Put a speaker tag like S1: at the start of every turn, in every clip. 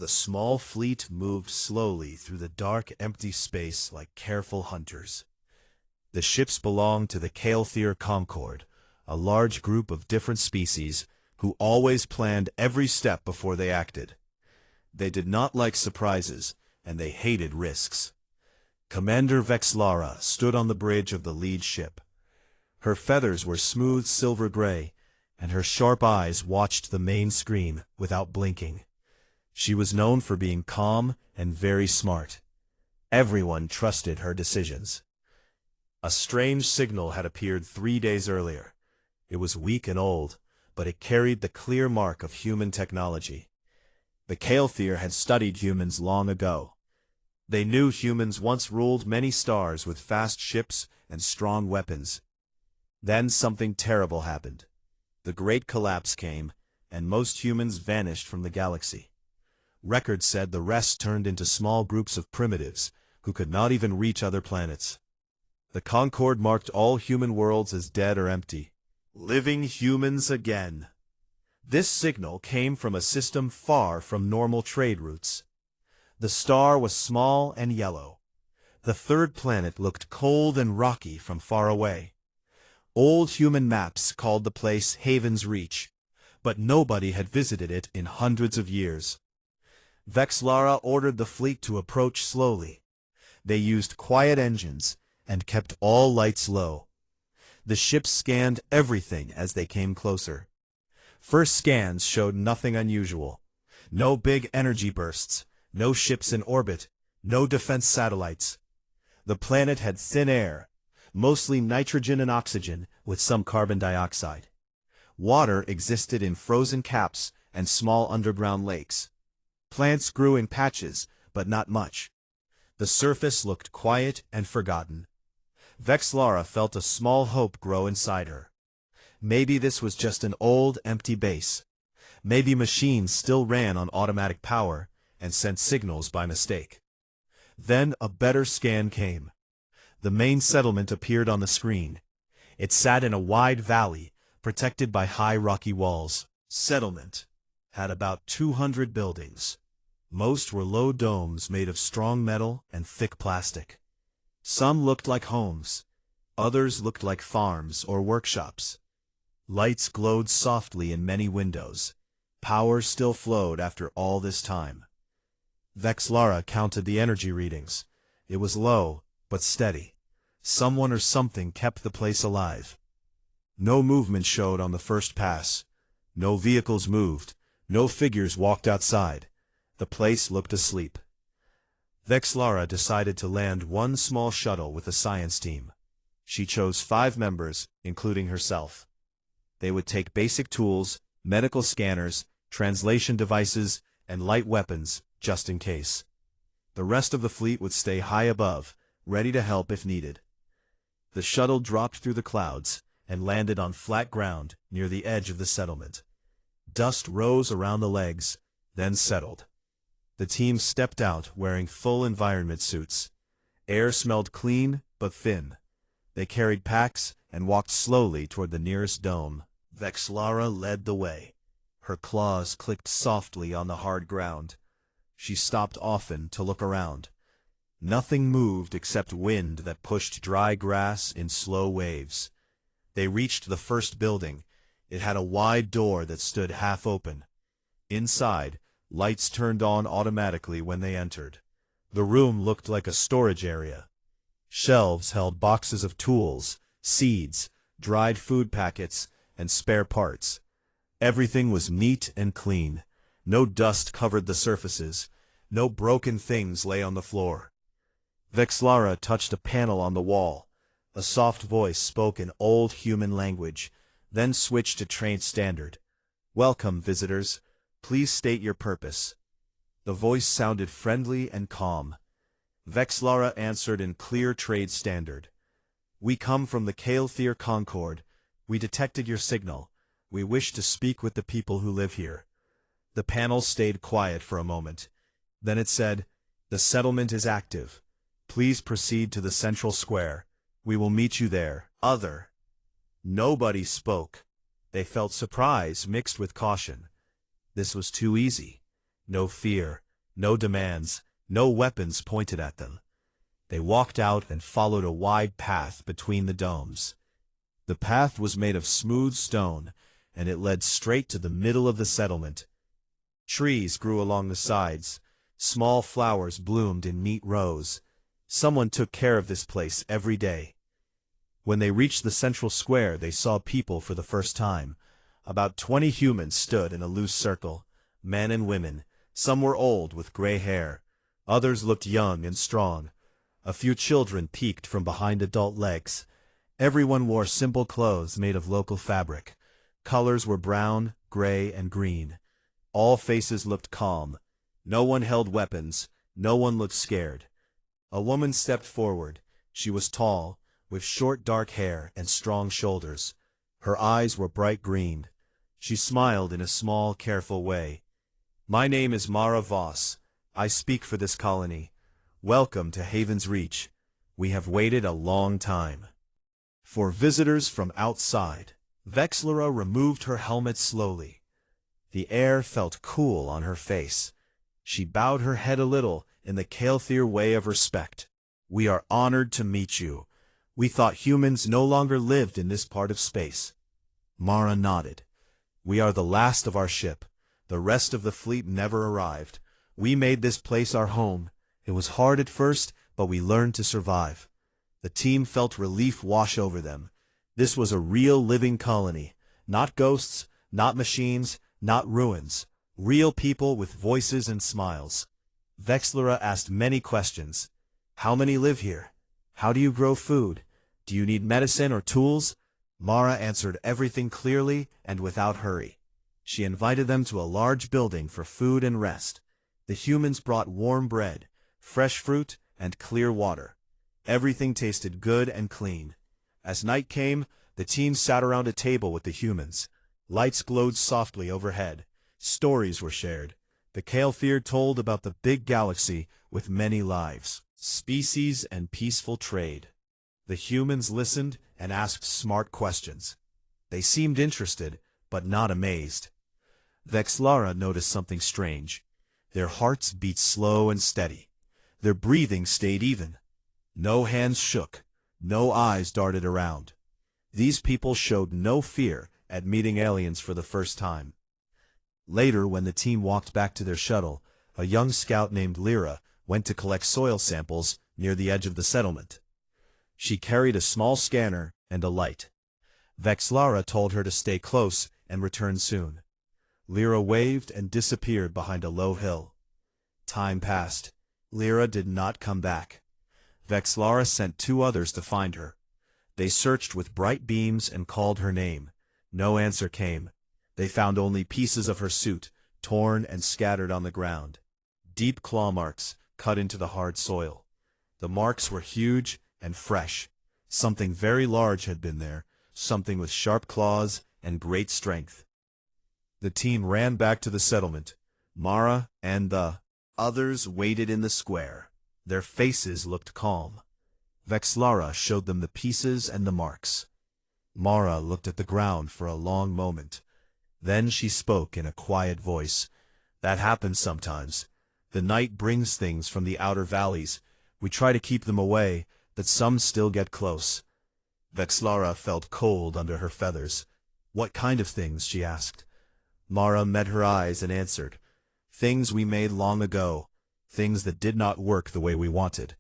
S1: The small fleet moved slowly through the dark, empty space like careful hunters. The ships belonged to the Kael'thir Concord, a large group of different species who always planned every step before they acted. They did not like surprises, and they hated risks. Commander Vexlara stood on the bridge of the lead ship. Her feathers were smooth silver gray, and her sharp eyes watched the main screen without blinking. She was known for being calm and very smart. Everyone trusted her decisions. A strange signal had appeared 3 days earlier. It was weak and old, but it carried the clear mark of human technology. The Kael'thir had studied humans long ago. They knew humans once ruled many stars with fast ships and strong weapons. Then something terrible happened. The Great Collapse came, and most humans vanished from the galaxy. Records said the rest turned into small groups of primitives who could not even reach other planets. The Concord marked all human worlds as dead or empty. Living humans again. This signal came from a system far from normal trade routes. The star was small and yellow. The third planet looked cold and rocky from far away. Old human maps called the place Haven's Reach, but nobody had visited it in hundreds of years. Vexlara ordered the fleet to approach slowly. They used quiet engines and kept all lights low. The ships scanned everything as they came closer. First scans showed nothing unusual. No big energy bursts, no ships in orbit, no defense satellites. The planet had thin air, mostly nitrogen and oxygen with some carbon dioxide. Water existed in frozen caps and small underground lakes. Plants grew in patches, but not much. The surface looked quiet and forgotten. Vexlara felt a small hope grow inside her. Maybe this was just an old, empty base. Maybe machines still ran on automatic power and sent signals by mistake. Then a better scan came. The main settlement appeared on the screen. It sat in a wide valley, protected by high rocky walls. Settlement had about 200 buildings. Most were low domes made of strong metal and thick plastic. Some looked like homes. Others looked like farms or workshops. Lights glowed softly in many windows. Power still flowed after all this time. Vexlara counted the energy readings. It was low, but steady. Someone or something kept the place alive. No movement showed on the first pass. No vehicles moved. No figures walked outside. The place looked asleep. Vexlara decided to land one small shuttle with a science team. She chose 5 members, including herself. They would take basic tools, medical scanners, translation devices, and light weapons, just in case. The rest of the fleet would stay high above, ready to help if needed. The shuttle dropped through the clouds and landed on flat ground near the edge of the settlement. Dust rose around the legs, then settled. The team stepped out wearing full environment suits. Air smelled clean but thin. They carried packs and walked slowly toward the nearest dome. Vexlara led the way. Her claws clicked softly on the hard ground. She stopped often to look around. Nothing moved except wind that pushed dry grass in slow waves. They reached the first building. It had a wide door that stood half open. Inside, lights turned on automatically when they entered. The room looked like a storage area. Shelves held boxes of tools, seeds, dried food packets, and spare parts. Everything was neat and clean. No dust covered the surfaces. No broken things lay on the floor. Vexlara touched a panel on the wall. A soft voice spoke in old human language, then switched to Trade Standard. "Welcome, visitors. Please state your purpose." The voice sounded friendly and calm. Vexlara answered in clear Trade Standard. "We come from the Kael'thir Concord. We detected your signal. We wish to speak with the people who live here." The panel stayed quiet for a moment. Then it said, "The settlement is active. Please proceed to the central square. We will meet you there." Nobody spoke. They felt surprise mixed with caution. This was too easy. No fear, No demands, no weapons pointed at them. They walked out and followed a wide path between the domes. The path was made of smooth stone, and it led straight to the middle of the settlement. Trees grew along the sides. Small flowers bloomed in neat rows. Someone took care of this place every day. When they reached the central square, they saw people for the first time. About 20 humans stood in a loose circle, men and women. Some were old with gray hair. Others looked young and strong. A few children peeked from behind adult legs. Everyone wore simple clothes made of local fabric. Colors were brown, gray, and green. All faces looked calm. No one held weapons. No one looked scared. A woman stepped forward. She was tall, with short dark hair and strong shoulders. Her eyes were bright green. She smiled in a small, careful way. "My name is Mara Voss. I speak for this colony. Welcome to Haven's Reach. We have waited a long time." For visitors from outside, Vexlara removed her helmet slowly. The air felt cool on her face. She bowed her head a little in the Kael'thir way of respect. "We are honored to meet you. We thought humans no longer lived in this part of space." Mara nodded. "We are the last of our ship. The rest of the fleet never arrived. We made this place our home. It was hard at first, but we learned to survive." The team felt relief wash over them. This was a real living colony. Not ghosts, not machines, not ruins. Real people with voices and smiles. Vexlara asked many questions. "How many live here? How do you grow food? Do you need medicine or tools?" Mara answered everything clearly and without hurry. She invited them to a large building for food and rest. The humans brought warm bread, fresh fruit, and clear water. Everything tasted good and clean. As night came, the team sat around a table with the humans. Lights glowed softly overhead. Stories were shared. The Kael'thir told about the big galaxy with many lives, species, and peaceful trade. The humans listened and asked smart questions. They seemed interested, but not amazed. Vexlara noticed something strange. Their hearts beat slow and steady. Their breathing stayed even. No hands shook. No eyes darted around. These people showed no fear at meeting aliens for the first time. Later, when the team walked back to their shuttle, a young scout named Lyra went to collect soil samples near the edge of the settlement. She carried a small scanner and a light. Vexlara told her to stay close and return soon. Lyra waved and disappeared behind a low hill. Time passed. Lyra did not come back. Vexlara sent 2 others to find her. They searched with bright beams and called her name. No answer came. They found only pieces of her suit, torn and scattered on the ground. Deep claw marks cut into the hard soil. The marks were huge and fresh. Something very large had been there, something with sharp claws and great strength. The team ran back to the settlement. Mara and the others waited in the square. Their faces looked calm. Vexlara showed them the pieces and the marks. Mara looked at the ground for a long moment. Then she spoke in a quiet voice. "That happens sometimes. The night brings things from the outer valleys. We try to keep them away, but some still get close." Vexlara felt cold under her feathers. "What kind of things?" she asked. Mara met her eyes and answered, "Things we made long ago, things that did not work the way we wanted."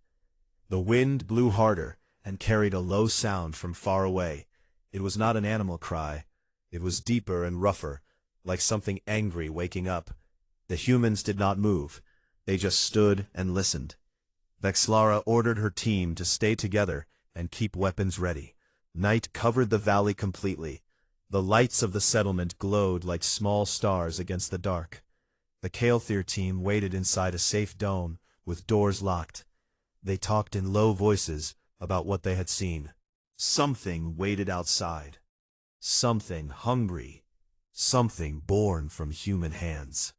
S1: The wind blew harder and carried a low sound from far away. It was not an animal cry. It was deeper and rougher, like something angry waking up. The humans did not move. They just stood and listened. Vexlara ordered her team to stay together and keep weapons ready. Night covered the valley completely. The lights of the settlement glowed like small stars against the dark. The Kael'thir team waited inside a safe dome, with doors locked. They talked in low voices about what they had seen. Something waited outside. Something hungry. Something born from human hands.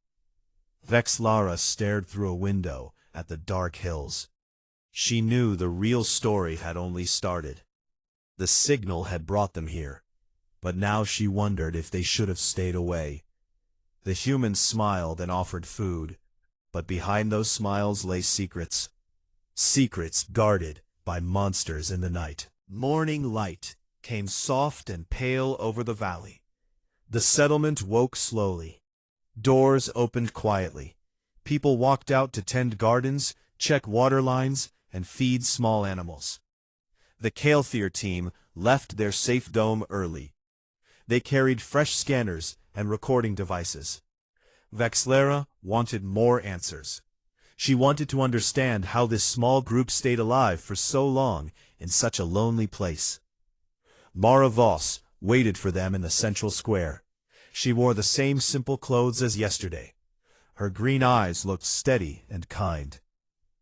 S1: Vexlara stared through a window at the dark hills. She knew the real story had only started. The signal had brought them here, but now she wondered if they should have stayed away. The humans smiled and offered food. But behind those smiles lay secrets. Secrets guarded by monsters in the night. Morning light came soft and pale over the valley. The settlement woke slowly. Doors opened quietly. People walked out to tend gardens, check water lines, and feed small animals. The Kael'thir team left their safe dome early. They carried fresh scanners and recording devices. Vexlara wanted more answers. She wanted to understand how this small group stayed alive for so long in such a lonely place. Mara Voss waited for them in the central square. She wore the same simple clothes as yesterday. Her green eyes looked steady and kind.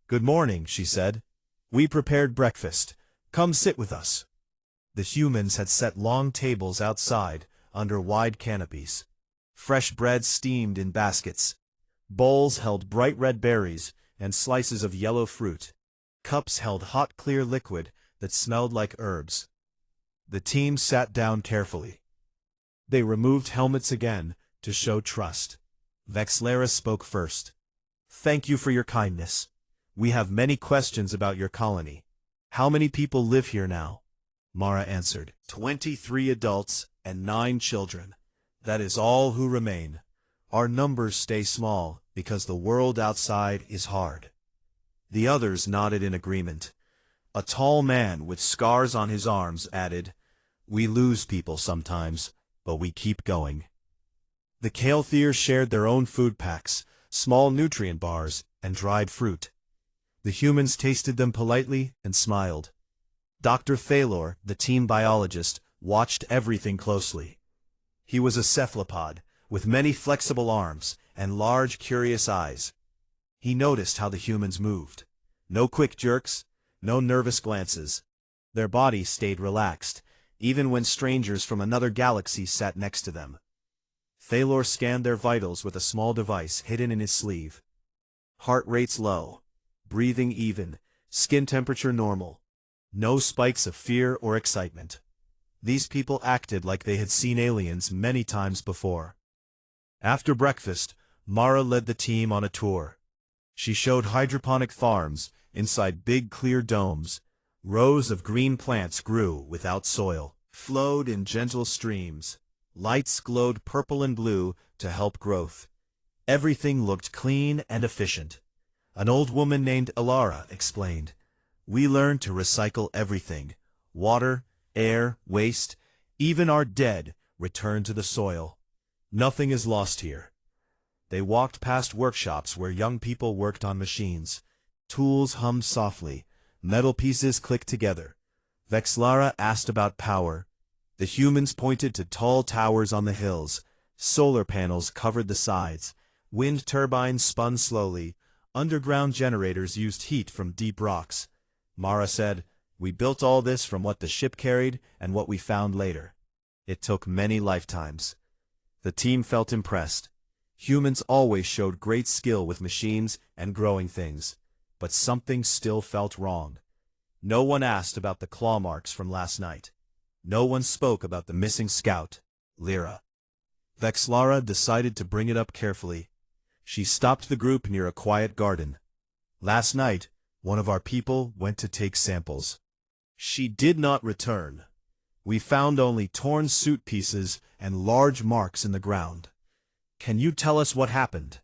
S1: "Good morning," she said. "We prepared breakfast. Come sit with us." The humans had set long tables outside under wide canopies. Fresh bread steamed in baskets. Bowls held bright red berries and slices of yellow fruit. Cups held hot clear liquid that smelled like herbs. The team sat down carefully. They removed helmets again to show trust. Vexlara spoke first. "Thank you for your kindness. We have many questions about your colony. How many people live here now?" Mara answered. 23 adults and 9 children. That is all who remain. Our numbers stay small because the world outside is hard. The others nodded in agreement. A tall man with scars on his arms added, "We lose people sometimes, but we keep going." The Kael'thir shared their own food packs, small nutrient bars, and dried fruit. The humans tasted them politely and smiled. Dr. Thalor, the team biologist, watched everything closely. He was a cephalopod, with many flexible arms and large, curious eyes. He noticed how the humans moved. No quick jerks, no nervous glances. Their bodies stayed relaxed, even when strangers from another galaxy sat next to them. Thalor scanned their vitals with a small device hidden in his sleeve. Heart rates low, breathing even, skin temperature normal. No spikes of fear or excitement. These people acted like they had seen aliens many times before. After breakfast, Mara led the team on a tour. She showed hydroponic farms inside big clear domes. Rows of green plants grew without soil, flowed in gentle streams. Lights glowed purple and blue to help growth. Everything looked clean and efficient. An old woman named Alara explained, "We learned to recycle everything. Water, air, waste, even our dead return to the soil. Nothing is lost here." They walked past workshops where young people worked on machines. Tools hummed softly. Metal pieces clicked together. Vexlara asked about power. The humans pointed to tall towers on the hills. Solar panels covered the sides. Wind turbines spun slowly. Underground generators used heat from deep rocks. Mara said, "We built all this from what the ship carried and what we found later. It took many lifetimes." The team felt impressed. Humans always showed great skill with machines and growing things. But something still felt wrong. No one asked about the claw marks from last night. No one spoke about the missing scout, Lyra. Vexlara decided to bring it up carefully. She stopped the group near a quiet garden. "Last night, one of our people went to take samples. She did not return. We found only torn suit pieces and large marks in the ground. Can you tell us what happened?"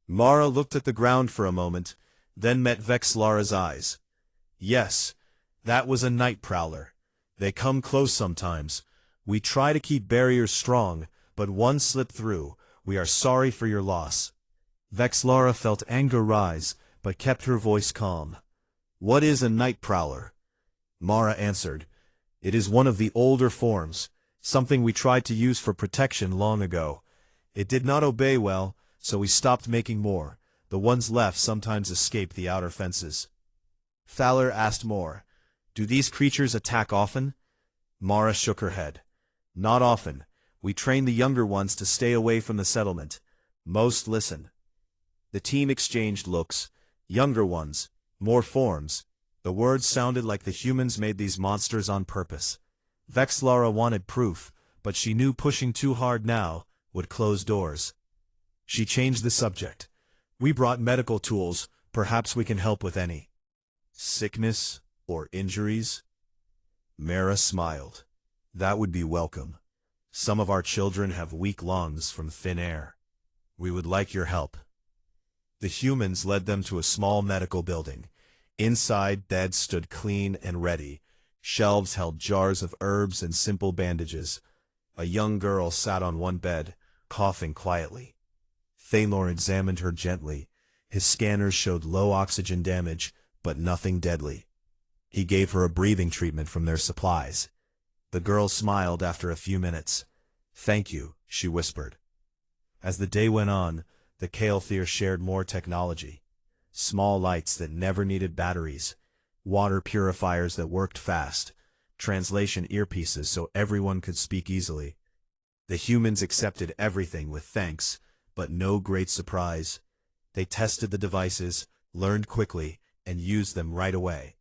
S1: Mara looked at the ground for a moment, then met Vexlara's eyes. "Yes, that was a night prowler. They come close sometimes. We try to keep barriers strong, but one slipped through. We are sorry for your loss." Vexlara felt anger rise, but kept her voice calm. "What is a night prowler?" Mara answered, "It is one of the older forms, something we tried to use for protection long ago. It did not obey well, so we stopped making more. The ones left sometimes escape the outer fences." Thaler asked more. "Do these creatures attack often?" Mara shook her head. "Not often. We train the younger ones to stay away from the settlement. Most listen." The team exchanged looks. Younger ones, more forms. The words sounded like the humans made these monsters on purpose. Vexlara wanted proof, but she knew pushing too hard now would close doors. She changed the subject. We brought medical tools, perhaps we can help with any sickness or injuries? Mara smiled. That would be welcome. Some of our children have weak lungs from thin air. We would like your help. The humans led them to a small medical building. Inside, beds stood clean and ready. Shelves held jars of herbs and simple bandages. A young girl sat on one bed, coughing quietly. Thaylor examined her gently. His scanners showed low oxygen damage, but nothing deadly. He gave her a breathing treatment from their supplies. The girl smiled after a few minutes. Thank you, she whispered. As the day went on, the Kael'thir shared more technology. Small lights that never needed batteries, water purifiers that worked fast, translation earpieces so everyone could speak easily. The humans accepted everything with thanks, but no great surprise. They tested the devices, learned quickly, and used them right away.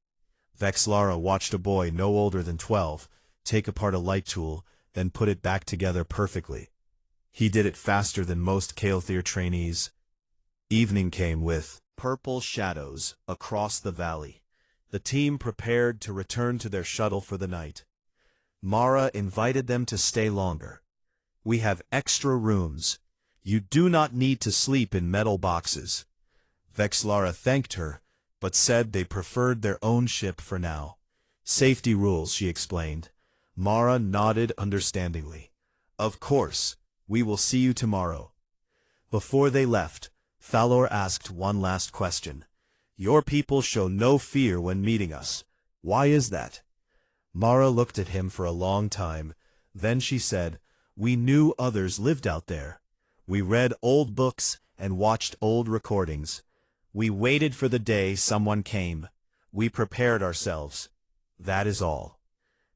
S1: Vexlara watched a boy no older than 12 take apart a light tool, then put it back together perfectly. He did it faster than most Kael'thir trainees. Evening came with purple shadows across the valley. The team prepared to return to their shuttle for the night. Mara invited them to stay longer. We have extra rooms. You do not need to sleep in metal boxes. Vexlara thanked her, but said they preferred their own ship for now. Safety rules, she explained. Mara nodded understandingly. Of course, we will see you tomorrow. Before they left, Thaylor asked one last question. Your people show no fear when meeting us. Why is that? Mara looked at him for a long time. Then she said, we knew others lived out there. We read old books and watched old recordings. We waited for the day someone came. We prepared ourselves. That is all.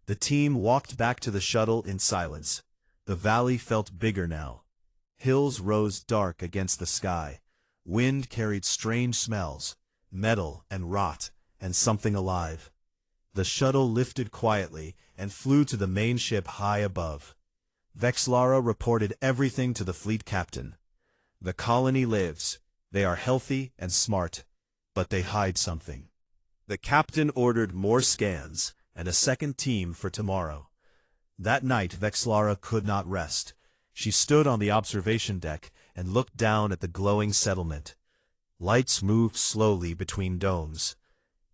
S1: The team walked back to the shuttle in silence. The valley felt bigger now. Hills rose dark against the sky. Wind carried strange smells, metal and rot, and something alive. The shuttle lifted quietly and flew to the main ship high above. Vexlara reported everything to the fleet captain. The colony lives. They are healthy and smart, but they hide something. The captain ordered more scans and a second team for tomorrow. That night Vexlara could not rest. She stood on the observation deck and looked down at the glowing settlement. Lights moved slowly between domes.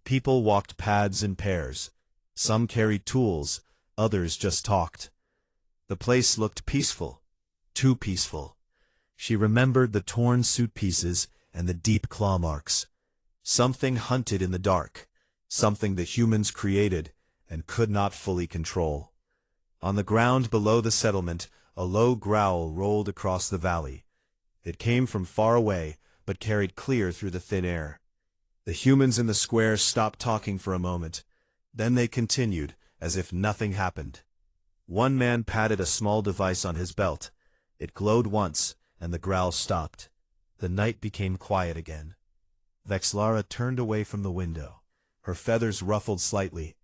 S1: People walked paths in pairs. Some carried tools, others just talked. The place looked peaceful, too peaceful. She remembered the torn suit pieces and the deep claw marks. Something hunted in the dark, something the humans created and could not fully control. On the ground below the settlement, a low growl rolled across the valley. It came from far away, but carried clear through the thin air. The humans in the square stopped talking for a moment. Then they continued, as if nothing happened. One man patted a small device on his belt. It glowed once, and the growl stopped. The night became quiet again. Vexlara turned away from the window. Her feathers ruffled slightly.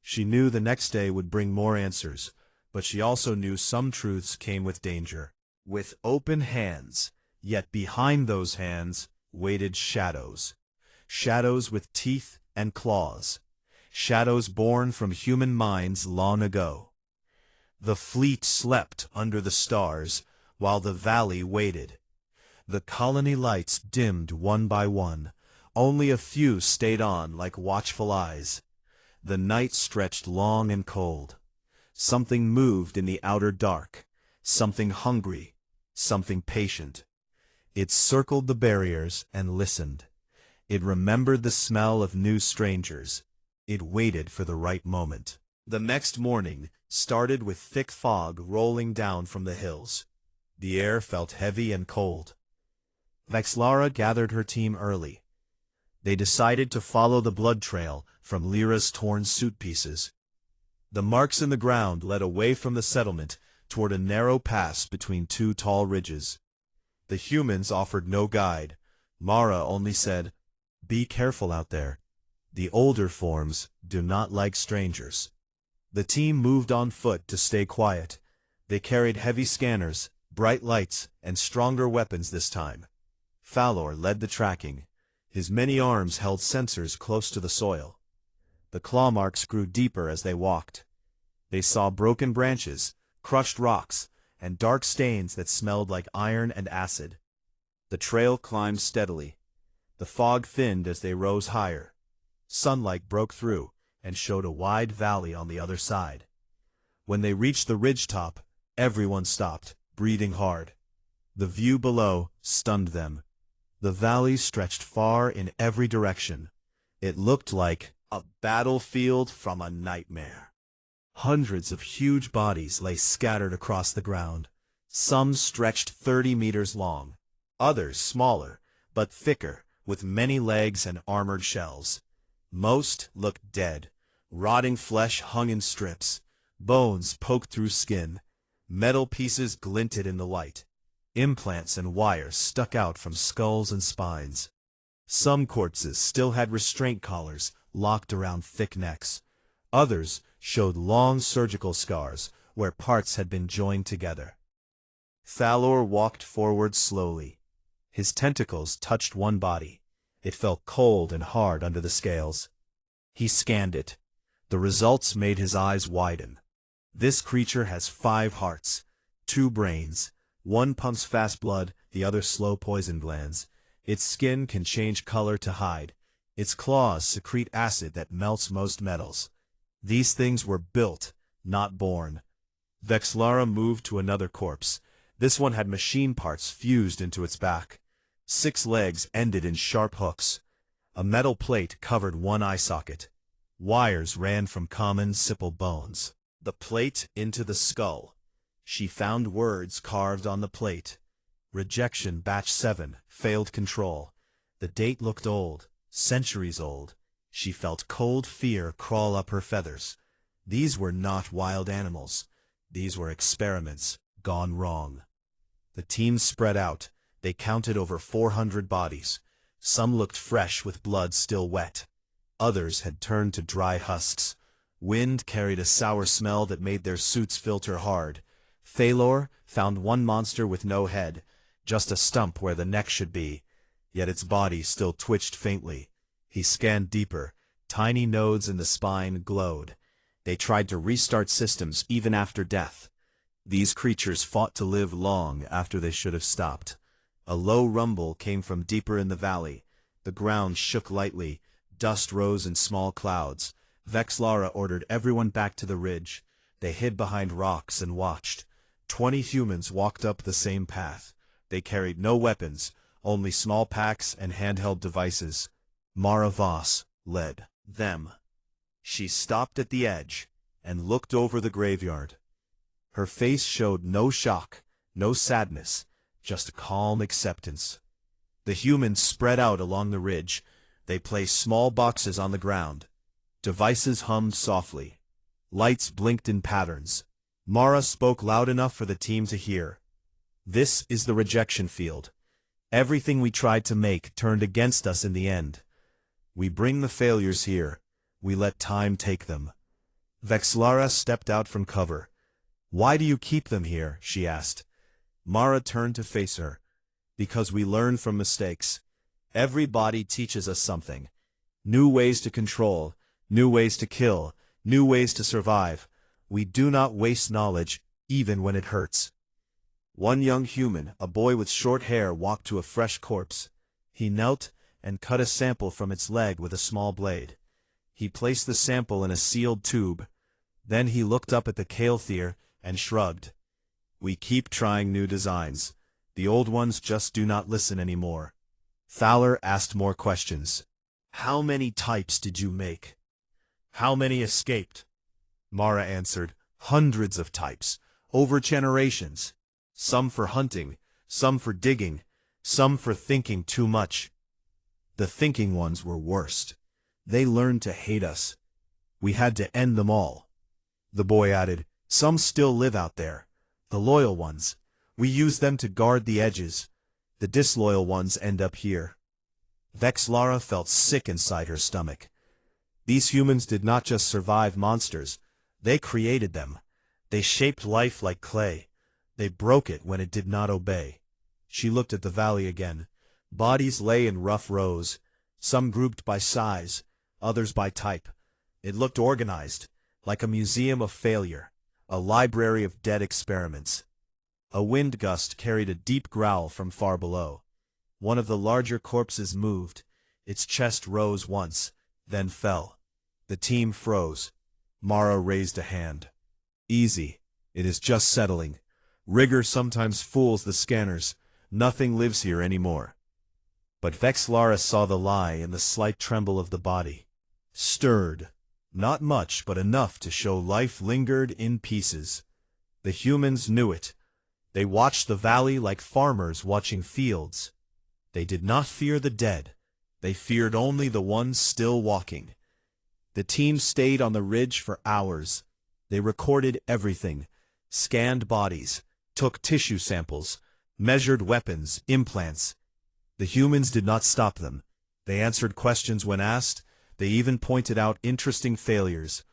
S1: She knew the next day would bring more answers, but she also knew some truths came with danger. With open hands, yet behind those hands, waited shadows. Shadows with teeth and claws. Shadows born from human minds long ago. The fleet slept under the stars, while the valley waited. The colony lights dimmed one by one. Only a few stayed on like watchful eyes. The night stretched long and cold. Something moved in the outer dark. Something hungry. Something patient. It circled the barriers and listened. It remembered the smell of new strangers. It waited for the right moment. The next morning started with thick fog rolling down from the hills. The air felt heavy and cold. Vexlara gathered her team early. They decided to follow the blood trail from Lyra's torn suit pieces. The marks in the ground led away from the settlement toward a narrow pass between two tall ridges. The humans offered no guide. Mara only said, "Be careful out there. The older forms do not like strangers." The team moved on foot to stay quiet. They carried heavy scanners, bright lights, and stronger weapons this time. Thalor led the tracking. His many arms held sensors close to the soil. The claw marks grew deeper as they walked. They saw broken branches, crushed rocks, and dark stains that smelled like iron and acid. The trail climbed steadily. The fog thinned as they rose higher. Sunlight broke through and showed a wide valley on the other side. When they reached the ridgetop, everyone stopped, breathing hard. The view below stunned them. The valley stretched far in every direction. It looked like a battlefield from a nightmare. Hundreds of huge bodies lay scattered across the ground. Some stretched 30 meters long, others smaller, but thicker, with many legs and armored shells. Most looked dead. Rotting flesh hung in strips. Bones poked through skin. Metal pieces glinted in the light. Implants and wires stuck out from skulls and spines. Some corpses still had restraint collars locked around thick necks. Others showed long surgical scars where parts had been joined together. Thalor walked forward slowly. His tentacles touched one body. It felt cold and hard under the scales. He scanned it. The results made his eyes widen. This creature has 5 hearts, 2 brains. One pumps fast blood, the other slow poison glands. Its skin can change color to hide. Its claws secrete acid that melts most metals. These things were built, not born. Vexlara moved to another corpse. This one had machine parts fused into its back. 6 legs ended in sharp hooks. A metal plate covered one eye socket. Wires ran from common simple bones. The plate into the skull. She found words carved on the plate. Rejection Batch 7, failed control. The date looked old, centuries old. She felt cold fear crawl up her feathers. These were not wild animals. These were experiments gone wrong. The team spread out. They counted over 400 bodies. Some looked fresh with blood still wet. Others had turned to dry husks. Wind carried a sour smell that made their suits filter hard. Thalor found one monster with no head, just a stump where the neck should be, yet its body still twitched faintly. He scanned deeper. Tiny nodes in the spine glowed. They tried to restart systems even after death. These creatures fought to live long after they should have stopped. A low rumble came from deeper in the valley. The ground shook lightly. Dust rose in small clouds. Vexlara ordered everyone back to the ridge. They hid behind rocks and watched. 20 humans walked up the same path. They carried no weapons, only small packs and handheld devices. Mara Voss led them. She stopped at the edge and looked over the graveyard. Her face showed no shock, no sadness, just calm acceptance. The humans spread out along the ridge. They placed small boxes on the ground. Devices hummed softly. Lights blinked in patterns. Mara spoke loud enough for the team to hear. This is the rejection field. Everything we tried to make turned against us in the end. We bring the failures here. We let time take them. Vexlara stepped out from cover. Why do you keep them here? She asked. Mara turned to face her. Because we learn from mistakes. Every body teaches us something. New ways to control, new ways to kill, new ways to survive. We do not waste knowledge, even when it hurts. One young human, a boy with short hair, walked to a fresh corpse. He knelt and cut a sample from its leg with a small blade. He placed the sample in a sealed tube. Then he looked up at the Kael'thir and shrugged. We keep trying new designs. The old ones just do not listen anymore. Thalor asked more questions. How many types did you make? How many escaped? Mara answered, hundreds of types, over generations. Some for hunting, some for digging, some for thinking too much. The thinking ones were worst. They learned to hate us. We had to end them all. The boy added, some still live out there. The loyal ones. We use them to guard the edges. The disloyal ones end up here. Vexlara felt sick inside her stomach. These humans did not just survive monsters. They created them. They shaped life like clay. They broke it when it did not obey. She looked at the valley again. Bodies lay in rough rows, some grouped by size, others by type. It looked organized, like a museum of failure, a library of dead experiments. A wind gust carried a deep growl from far below. One of the larger corpses moved. Its chest rose once, then fell. The team froze. Mara raised a hand. Easy. It is just settling. Rigor sometimes fools the scanners. Nothing lives here anymore. But Vexlara saw the lie in the slight tremble of the body. Stirred. Not much, but enough to show life lingered in pieces. The humans knew it. They watched the valley like farmers watching fields. They did not fear the dead. They feared only the ones still walking. The team stayed on the ridge for hours. They recorded everything, scanned bodies, took tissue samples, measured weapons, implants. The humans did not stop them. They answered questions when asked. They even pointed out interesting failures.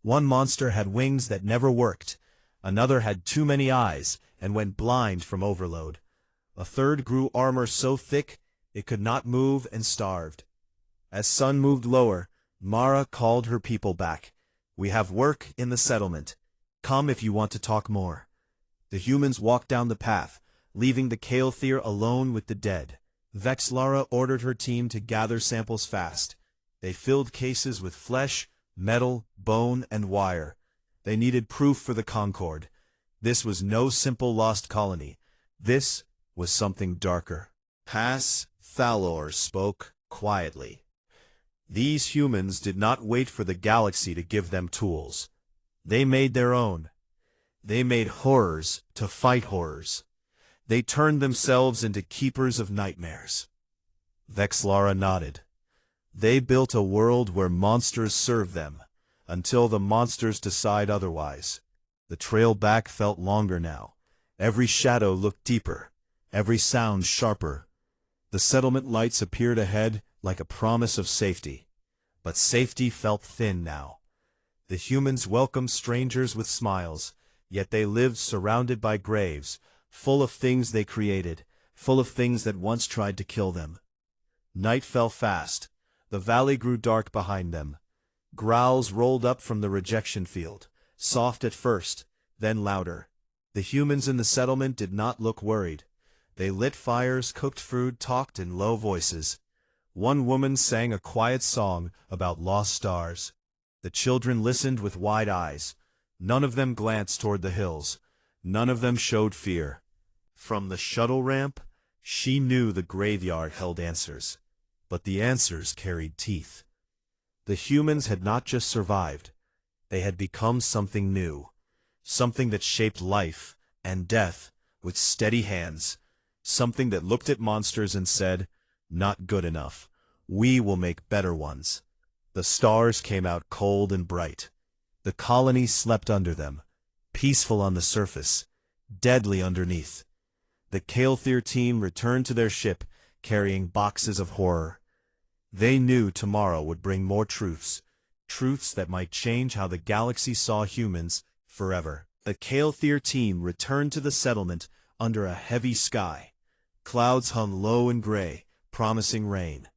S1: One monster had wings that never worked. Another had too many eyes and went blind from overload. A third grew armor so thick it could not move and starved. As sun moved lower, Mara called her people back. We have work in the settlement. Come if you want to talk more. The humans walked down the path, leaving the Kael'thir alone with the dead. Vexlara ordered her team to gather samples fast. They filled cases with flesh, metal, bone, and wire. They needed proof for the Concord. This was no simple lost colony. This was something darker. Has Thalor spoke quietly. These humans did not wait for the galaxy to give them tools. They made their own. They made horrors to fight horrors. They turned themselves into keepers of nightmares. Vexlara nodded. They built a world where monsters serve them, until the monsters decide otherwise. The trail back felt longer now. Every shadow looked deeper, every sound sharper. The settlement lights appeared ahead like a promise of safety. But safety felt thin now. The humans welcomed strangers with smiles, yet they lived surrounded by graves, full of things they created, full of things that once tried to kill them. Night fell fast. The valley grew dark behind them. Growls rolled up from the rejection field, soft at first, then louder. The humans in the settlement did not look worried. They lit fires, cooked food, talked in low voices. One woman sang a quiet song about lost stars. The children listened with wide eyes. None of them glanced toward the hills. None of them showed fear. From the shuttle ramp, she knew the graveyard held answers. But the answers carried teeth. The humans had not just survived. They had become something new. Something that shaped life and death with steady hands. Something that looked at monsters and said, "Not good enough. We will make better ones." The stars came out cold and bright. The colony slept under them, peaceful on the surface, deadly underneath. The Kael'thir team returned to their ship, carrying boxes of horror. They knew tomorrow would bring more truths, truths that might change how the galaxy saw humans forever. The Kael'thir team returned to the settlement under a heavy sky. Clouds hung low and gray, promising rain.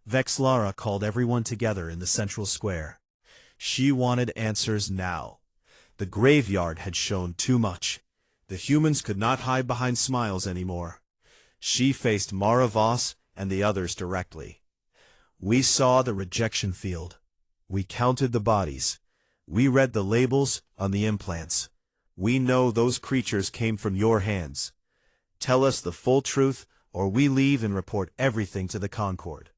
S1: Vexlara called everyone together in the central square. She wanted answers now. The graveyard had shown too much. The humans could not hide behind smiles anymore. She faced Mara Voss and the others directly. We saw the rejection field. We counted the bodies. We read the labels on the implants. We know those creatures came from your hands. Tell us the full truth, or we leave and report everything to the Concord.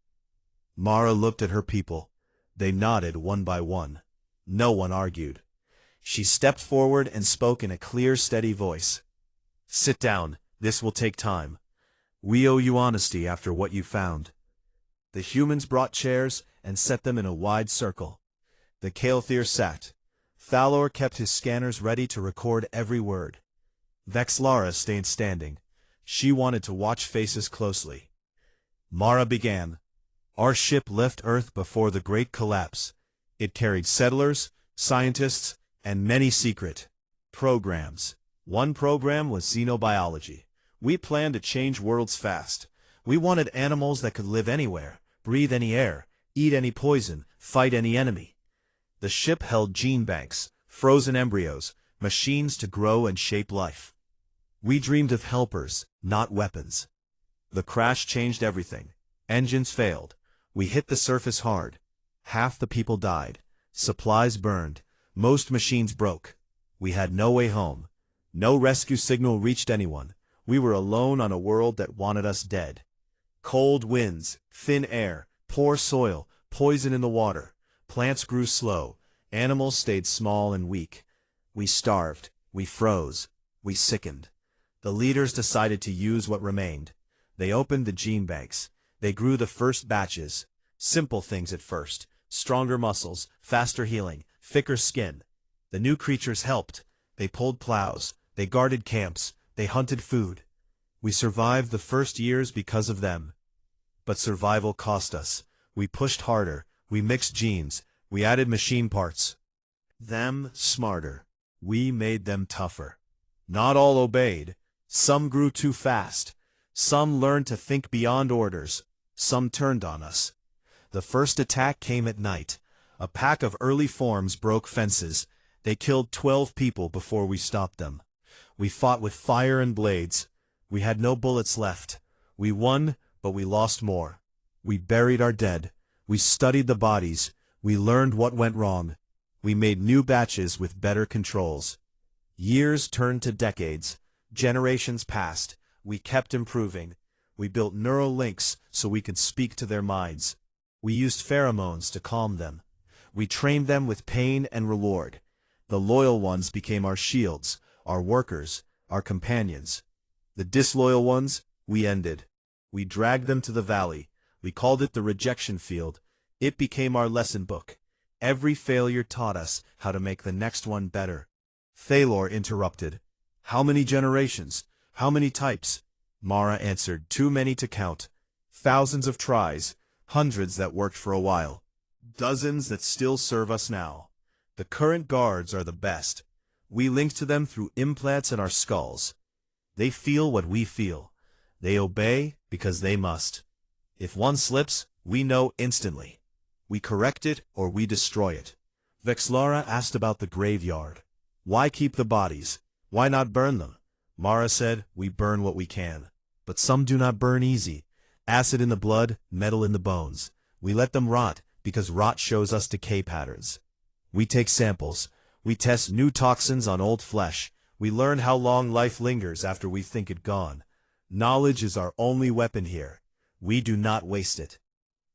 S1: Mara looked at her people. They nodded one by one. No one argued. She stepped forward and spoke in a clear, steady voice. "Sit down. This will take time. We owe you honesty after what you found." The humans brought chairs and set them in a wide circle. The Kael'thir sat. Thalor kept his scanners ready to record every word. Vexlara stayed standing. She wanted to watch faces closely. Mara began. "Our ship left Earth before the Great Collapse. It carried settlers, scientists, and many secret programs. One program was xenobiology. We planned to change worlds fast. We wanted animals that could live anywhere, breathe any air, eat any poison, fight any enemy. The ship held gene banks, frozen embryos, machines to grow and shape life. We dreamed of helpers, not weapons. The crash changed everything. Engines failed. We hit the surface hard. Half the people died. Supplies burned. Most machines broke. We had no way home. No rescue signal reached anyone. We were alone on a world that wanted us dead. Cold winds, thin air, poor soil, poison in the water. Plants grew slow. Animals stayed small and weak. We starved. We froze. We sickened. The leaders decided to use what remained. They opened the gene banks. They grew the first batches. Simple things at first. Stronger muscles, faster healing, thicker skin. The new creatures helped. They pulled plows. They guarded camps. They hunted food. We survived the first years because of them. But survival cost us. We pushed harder. We mixed genes. We added machine parts. Them smarter. We made them tougher. Not all obeyed. Some grew too fast. Some learned to think beyond orders. Some turned on us. The first attack came at night. A pack of early forms broke fences. They killed 12 people before we stopped them. We fought with fire and blades. We had no bullets left. We won, but we lost more. We buried our dead. We studied the bodies. We learned what went wrong. We made new batches with better controls. Years turned to decades. Generations passed. We kept improving. We built neural links so we could speak to their minds. We used pheromones to calm them. We trained them with pain and reward. The loyal ones became our shields, our workers, our companions. The disloyal ones, we ended. We dragged them to the valley. We called it the rejection field. It became our lesson book. Every failure taught us how to make the next one better. Thalor interrupted. How many generations? How many types? Mara answered, too many to count. Thousands of tries, hundreds that worked for a while. Dozens that still serve us now. The current guards are the best. We link to them through implants in our skulls. They feel what we feel. They obey because they must. If one slips, we know instantly. We correct it or we destroy it. Vexlara asked about the graveyard. Why keep the bodies? Why not burn them? Mara said, we burn what we can. But some do not burn easy. Acid in the blood, metal in the bones. We let them rot because rot shows us decay patterns. We take samples. We test new toxins on old flesh. We learn how long life lingers after we think it gone. Knowledge is our only weapon here. We do not waste it.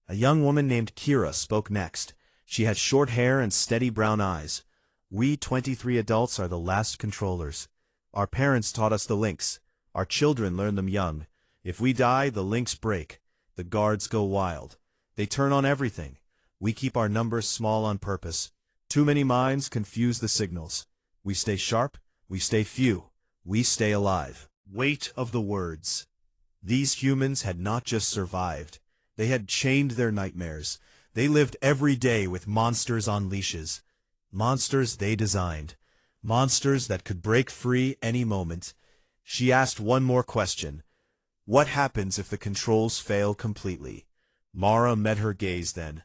S1: A young woman named Kira spoke next. She had short hair and steady brown eyes. We 23 adults are the last controllers. Our parents taught us the links. Our children learn them young. If we die, the links break. The guards go wild. They turn on everything. We keep our numbers small on purpose. Too many minds confuse the signals. We stay sharp. We stay few. We stay alive. Weight of the words. These humans had not just survived. They had chained their nightmares. They lived every day with monsters on leashes. Monsters they designed. Monsters that could break free any moment. She asked one more question. What happens if the controls fail completely? Mara met her gaze then.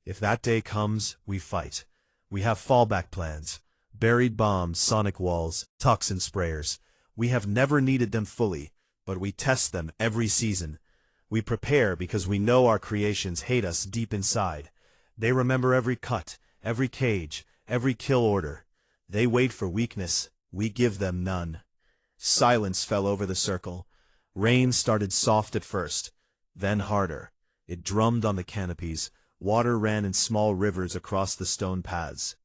S1: If that day comes, we fight. We have fallback plans. Buried bombs, sonic walls, toxin sprayers. We have never needed them fully, but we test them every season. We prepare because we know our creations hate us deep inside. They remember every cut, every cage, every kill order. They wait for weakness. We give them none. Silence fell over the circle. Rain started soft at first, then harder. It drummed on the canopies. Water ran in small rivers across the stone paths.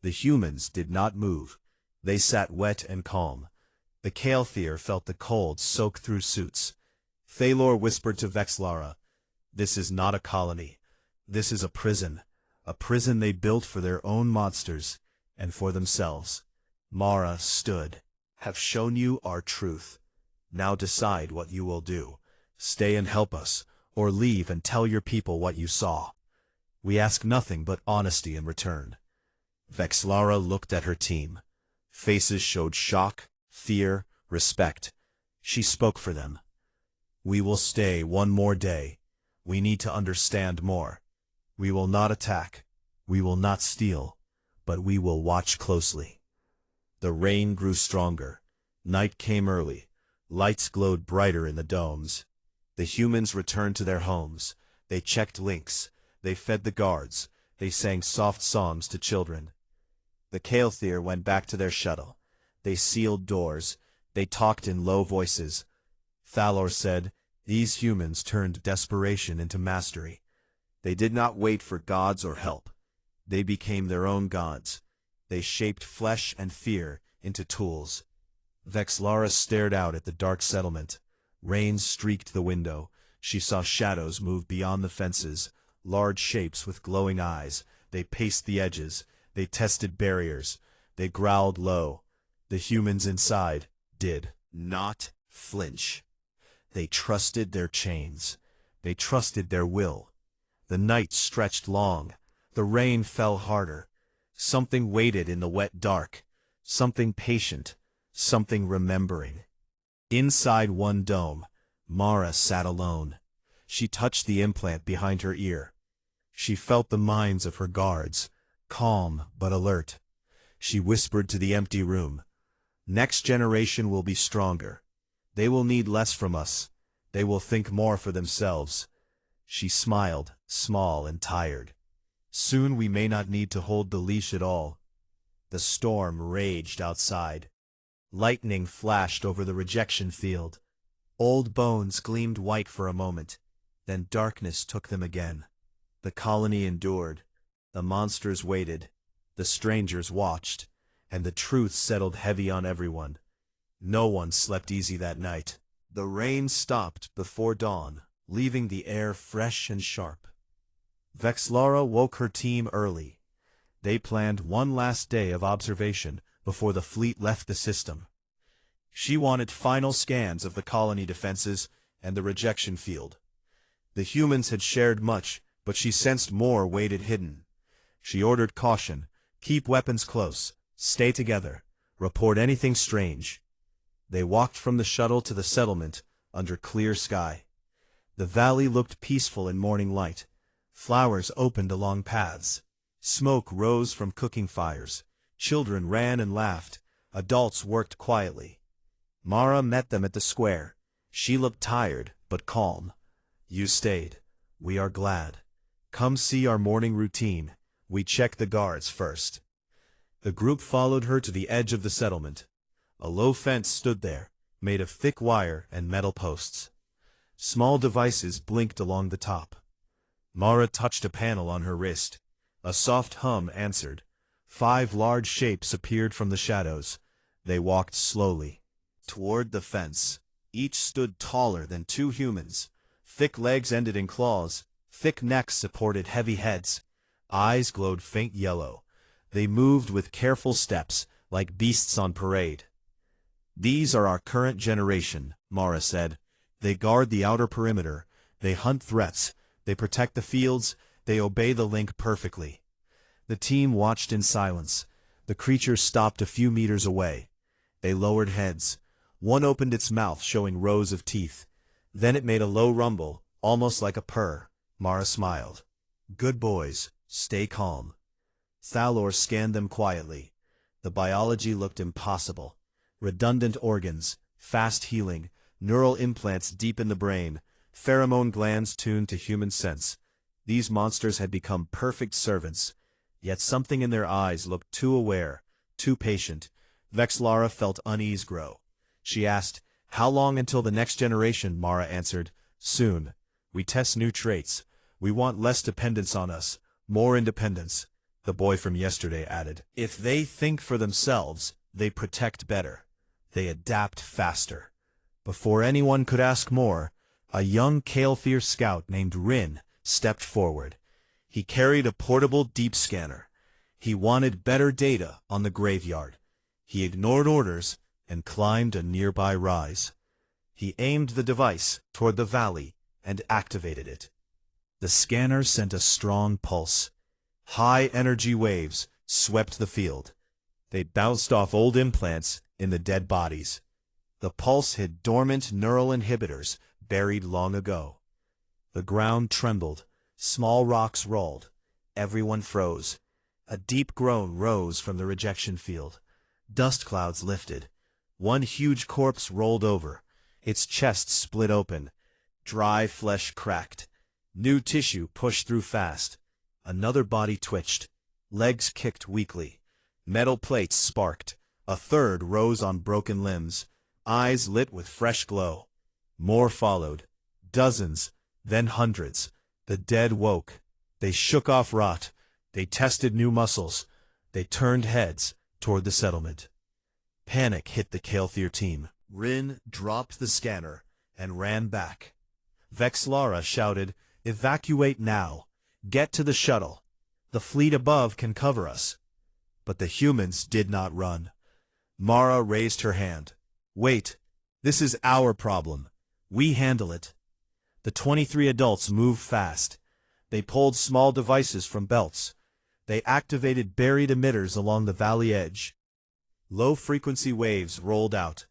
S1: The humans did not move. They sat wet and calm. The Kael'thir felt the cold soak through suits. Thalor whispered to Vexlara, "This is not a colony. This is a prison they built for their own monsters and for themselves." Mara stood. "Have shown you our truth. Now decide what you will do. Stay and help us, or leave and tell your people what you saw. We ask nothing but honesty in return." Vexlara looked at her team. Faces showed shock, fear, respect. She spoke for them. We will stay one more day. We need to understand more. We will not attack. We will not steal. But we will watch closely. The rain grew stronger. Night came early. Lights glowed brighter in the domes. The humans returned to their homes. They checked links. They fed the guards. They sang soft songs to children. The Kael'thir went back to their shuttle. They sealed doors. They talked in low voices. Thalor said, "These humans turned desperation into mastery. They did not wait for gods or help. They became their own gods. They shaped flesh and fear into tools." Vexlara stared out at the dark settlement. Rain streaked the window. She saw shadows move beyond the fences, large shapes with glowing eyes. They paced the edges. They tested barriers. They growled low. The humans inside did not flinch. They trusted their chains. They trusted their will. The night stretched long. The rain fell harder. Something waited in the wet dark. Something patient. Something remembering. Inside one dome, Mara sat alone. She touched the implant behind her ear. She felt the minds of her guards, calm but alert. She whispered to the empty room, "Next generation will be stronger. They will need less from us. They will think more for themselves." She smiled, small and tired. "Soon we may not need to hold the leash at all." The storm raged outside. Lightning flashed over the rejection field. Old bones gleamed white for a moment. Then darkness took them again. The colony endured. The monsters waited. The strangers watched. And the truth settled heavy on everyone. No one slept easy that night. The rain stopped before dawn, leaving the air fresh and sharp. Vexlara woke her team early. They planned one last day of observation before the fleet left the system. She wanted final scans of the colony defenses and the rejection field. The humans had shared much, but she sensed more waited hidden. She ordered caution, keep weapons close, stay together, report anything strange. They walked from the shuttle to the settlement under clear sky. The valley looked peaceful in morning light. Flowers opened along paths. Smoke rose from cooking fires. Children ran and laughed. Adults worked quietly. Mara met them at the square. She looked tired, but calm. "You stayed. We are glad. Come see our morning routine. We check the guards first." The group followed her to the edge of the settlement. A low fence stood there, made of thick wire and metal posts. Small devices blinked along the top. Mara touched a panel on her wrist. A soft hum answered. 5 large shapes appeared from the shadows. They walked slowly toward the fence. Each stood taller than 2 humans. Thick legs ended in claws. Thick necks supported heavy heads. Eyes glowed faint yellow. They moved with careful steps, like beasts on parade. "These are our current generation," Mara said. "They guard the outer perimeter. They hunt threats. They protect the fields. They obey the link perfectly." The team watched in silence. The creatures stopped a few meters away. They lowered heads. One opened its mouth, showing rows of teeth. Then it made a low rumble, almost like a purr. Mara smiled. "Good boys, stay calm." Thalor scanned them quietly. The biology looked impossible. Redundant organs, fast healing, neural implants deep in the brain, pheromone glands tuned to human sense. These monsters had become perfect servants. Yet something in their eyes looked too aware, too patient. Vexlara felt unease grow. She asked, "How long until the next generation?" Mara answered, "Soon. We test new traits. We want less dependence on us, more independence." The boy from yesterday added, "If they think for themselves, they protect better. They adapt faster." Before anyone could ask more, a young Kael'thir scout named Rin stepped forward. He carried a portable deep scanner. He wanted better data on the graveyard. He ignored orders and climbed a nearby rise. He aimed the device toward the valley and activated it. The scanner sent a strong pulse. High-energy waves swept the field. They bounced off old implants in the dead bodies. The pulse hit dormant neural inhibitors, buried long ago. The ground trembled, small rocks rolled, everyone froze. A deep groan rose from the rejection field. Dust clouds lifted. One huge corpse rolled over, its chest split open. Dry flesh cracked. New tissue pushed through fast. Another body twitched. Legs kicked weakly. Metal plates sparked. A third rose on broken limbs, eyes lit with fresh glow. More followed. Dozens, then hundreds. The dead woke. They shook off rot. They tested new muscles. They turned heads toward the settlement. Panic hit the Kael'thir team. Rin dropped the scanner and ran back. Vexlara shouted, "Evacuate now! Get to the shuttle! The fleet above can cover us." But the humans did not run. Mara raised her hand. "Wait, this is our problem. We handle it." The 23 adults moved fast. They pulled small devices from belts. They activated buried emitters along the valley edge. Low-frequency waves rolled out.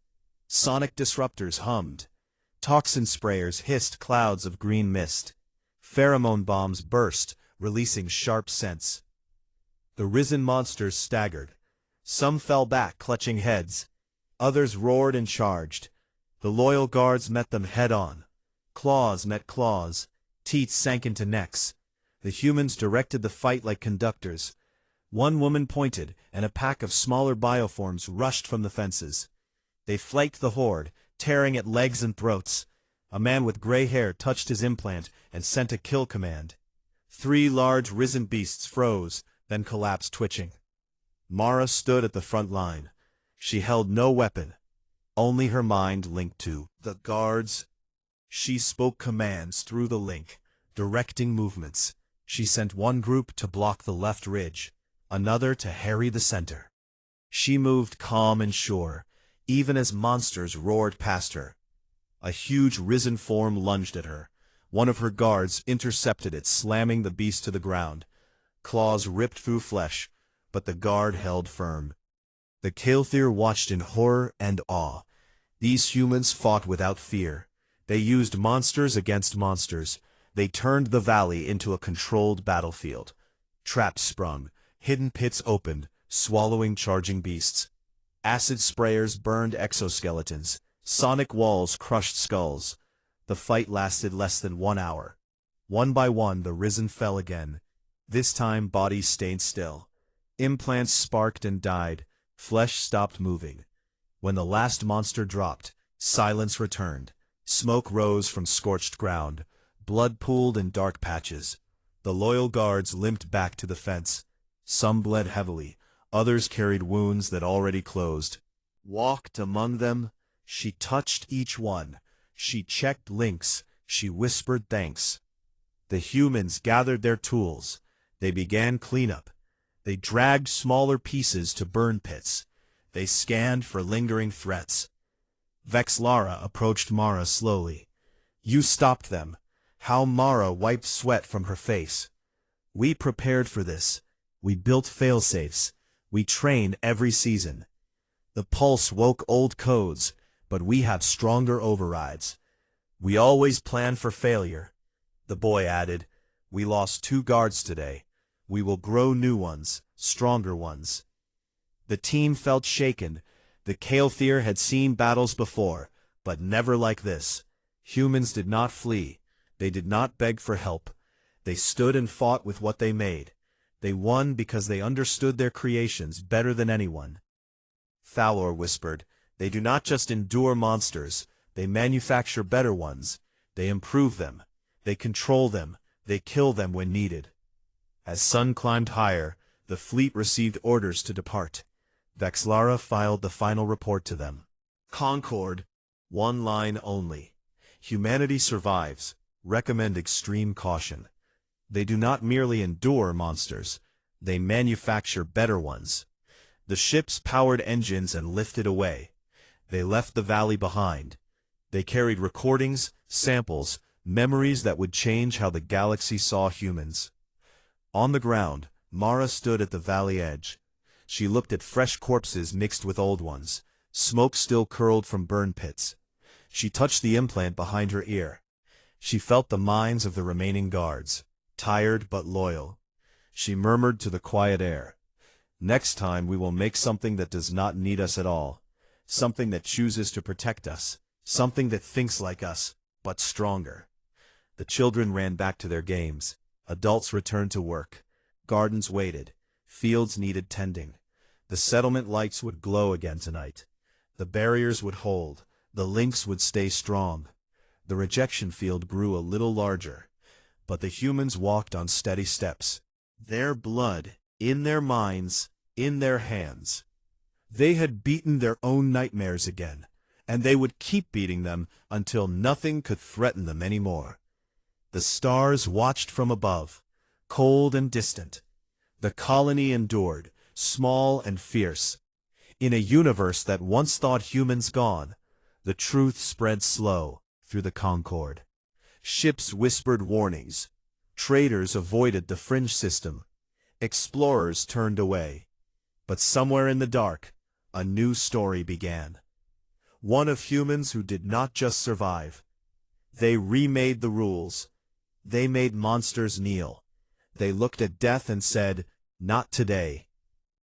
S1: Sonic disruptors hummed. Toxin sprayers hissed clouds of green mist. Pheromone bombs burst, releasing sharp scents. The risen monsters staggered. Some fell back, clutching heads. Others roared and charged. The loyal guards met them head-on. Claws met claws. Teeth sank into necks. The humans directed the fight like conductors. One woman pointed, and a pack of smaller bioforms rushed from the fences. They flanked the horde, tearing at legs and throats. A man with gray hair touched his implant and sent a kill command. 3 large risen beasts froze, then collapsed twitching. Mara stood at the front line. She held no weapon, only her mind linked to the guards. She spoke commands through the link, directing movements. She sent one group to block the left ridge, another to harry the center. She moved calm and sure, even as monsters roared past her. A huge risen form lunged at her. One of her guards intercepted it, slamming the beast to the ground. Claws ripped through flesh, but the guard held firm. The Kael'thir watched in horror and awe. These humans fought without fear. They used monsters against monsters. They turned the valley into a controlled battlefield. Traps sprung, hidden pits opened, swallowing charging beasts. Acid sprayers burned exoskeletons. Sonic walls crushed skulls. The fight lasted less than 1 hour. One by one the risen fell again. This time bodies stayed still. Implants sparked and died. Flesh stopped moving. When the last monster dropped, silence returned. Smoke rose from scorched ground. Blood pooled in dark patches. The loyal guards limped back to the fence. Some bled heavily. Others carried wounds that already closed. Walked among them. She touched each one. She checked links. She whispered thanks. The humans gathered their tools. They began cleanup. They dragged smaller pieces to burn pits. They scanned for lingering threats. Vexlara approached Mara slowly. "You stopped them." How Mara wiped sweat from her face. "We prepared for this. We built failsafes. We train every season. The pulse woke old codes, but we have stronger overrides. We always plan for failure." The boy added, "We lost 2 guards today. We will grow new ones, stronger ones." The team felt shaken. The Kael'thir had seen battles before, but never like this. Humans did not flee. They did not beg for help. They stood and fought with what they made. They won because they understood their creations better than anyone. Thalor whispered, "They do not just endure monsters. They manufacture better ones. They improve them. They control them. They kill them when needed." As sun climbed higher, the fleet received orders to depart. Vexlara filed the final report to them. Concord. 1 line only. Humanity survives. Recommend extreme caution. They do not merely endure monsters. They manufacture better ones. The ships powered engines and lifted away. They left the valley behind. They carried recordings, samples, memories that would change how the galaxy saw humans. On the ground, Mara stood at the valley edge. She looked at fresh corpses mixed with old ones. Smoke still curled from burn pits. She touched the implant behind her ear. She felt the minds of the remaining guards, tired but loyal. She murmured to the quiet air, "Next time we will make something that does not need us at all. Something that chooses to protect us. Something that thinks like us, but stronger." The children ran back to their games. Adults returned to work. Gardens waited. Fields needed tending. The settlement lights would glow again tonight. The barriers would hold. The links would stay strong. The rejection field grew a little larger. But the humans walked on steady steps. Their blood, in their minds, in their hands. They had beaten their own nightmares again, and they would keep beating them until nothing could threaten them anymore. The stars watched from above, cold and distant. The colony endured, small and fierce. In a universe that once thought humans gone, the truth spread slow through the concord. Ships whispered warnings. Traders avoided the fringe system. Explorers turned away. But somewhere in the dark, a new story began. One of humans who did not just survive. They remade the rules. They made monsters kneel. They looked at death and said, "Not today."